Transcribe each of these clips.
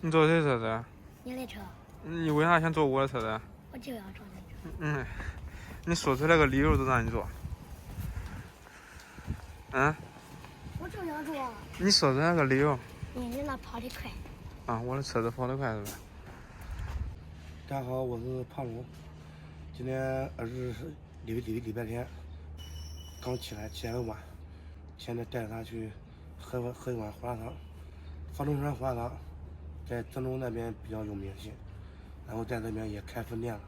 你坐谁车子？你的车。你为啥想坐我的车子？我就要坐那车。你说出来个理由都让你坐。我就要坐。你说出来个理由。你那跑得快。我的车子跑得快是吧？大家好，我是胖龙。今天儿子是礼拜天，刚起来的晚，现在带着他去喝一碗胡辣汤。方中山胡辣汤在郑州那边比较有名气，然后在这边也开分店了。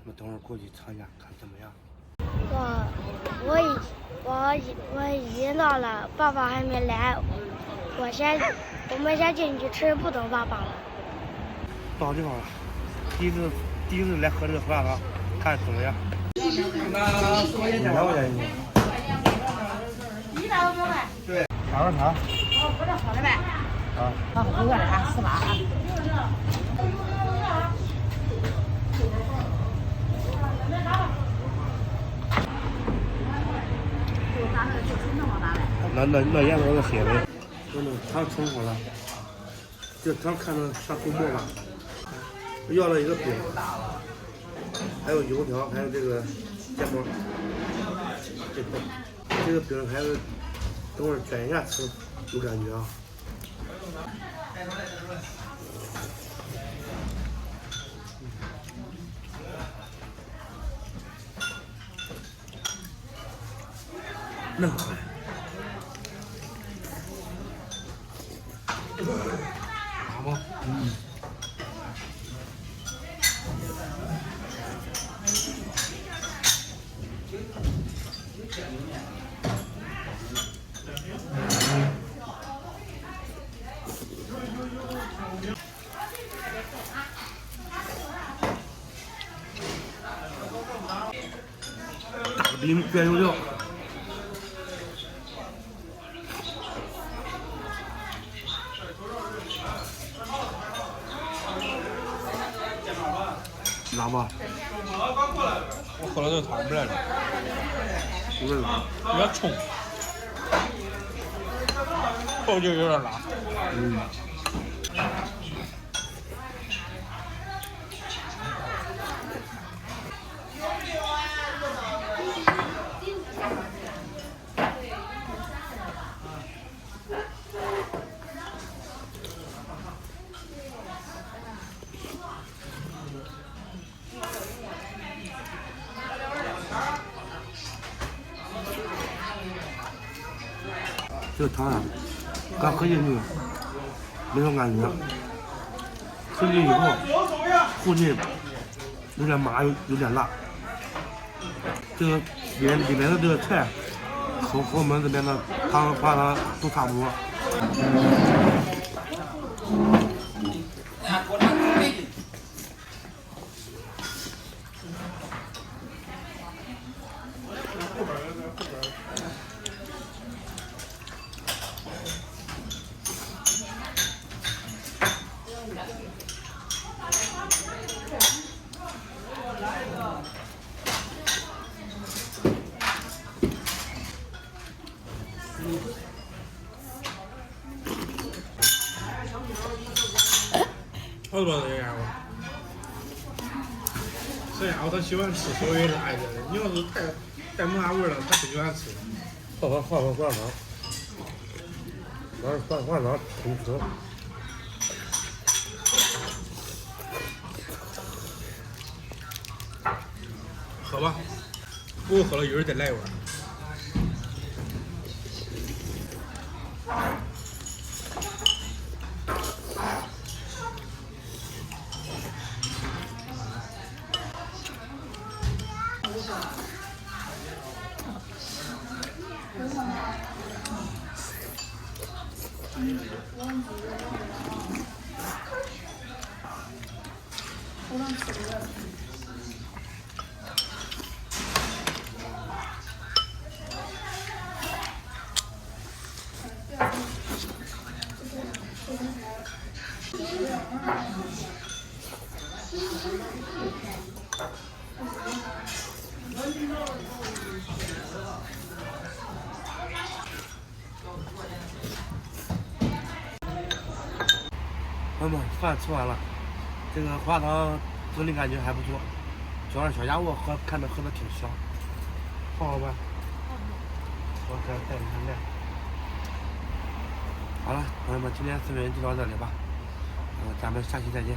那么等会儿过去尝一下，看怎么样。我已经到了，爸爸还没来，我们先进去吃，不等爸爸了。到地方了，第一次来喝这个胡辣汤，看怎么样？2块钱一斤。100多块。对，啥味茶？我这好的呗。好5块的，18啊。那烟都是黑的，真的汤盛好了，这汤看着像泡沫吧。要了一个饼，还有油条，还有这个芥末，这个饼还是等会儿卷一下吃有感觉啊。嫩好嘞。好吗？大饼卷油条。辣吧？我喝了这个汤不来了，有点辣，有点冲，后劲有点辣。这个汤啊，刚喝进去没什么感觉，喝进去以后后劲有点麻，有点辣。这个里面的这个菜和我们这边的汤花汤都差不多。好多这样吧。这家伙他喜欢吃稍微辣一点的，你要是太没啥味了，他不喜欢吃。换碗胡辣汤，胡辣汤挺吃。喝吧，不过喝了一会儿再来一碗。朋友们，饭吃完了，这个滑汤整体感觉还不错，主要是小家伙看着喝的挺香，放了吧？我再带你看带。好了，朋友们，今天视频就到这里吧，咱们下期再见。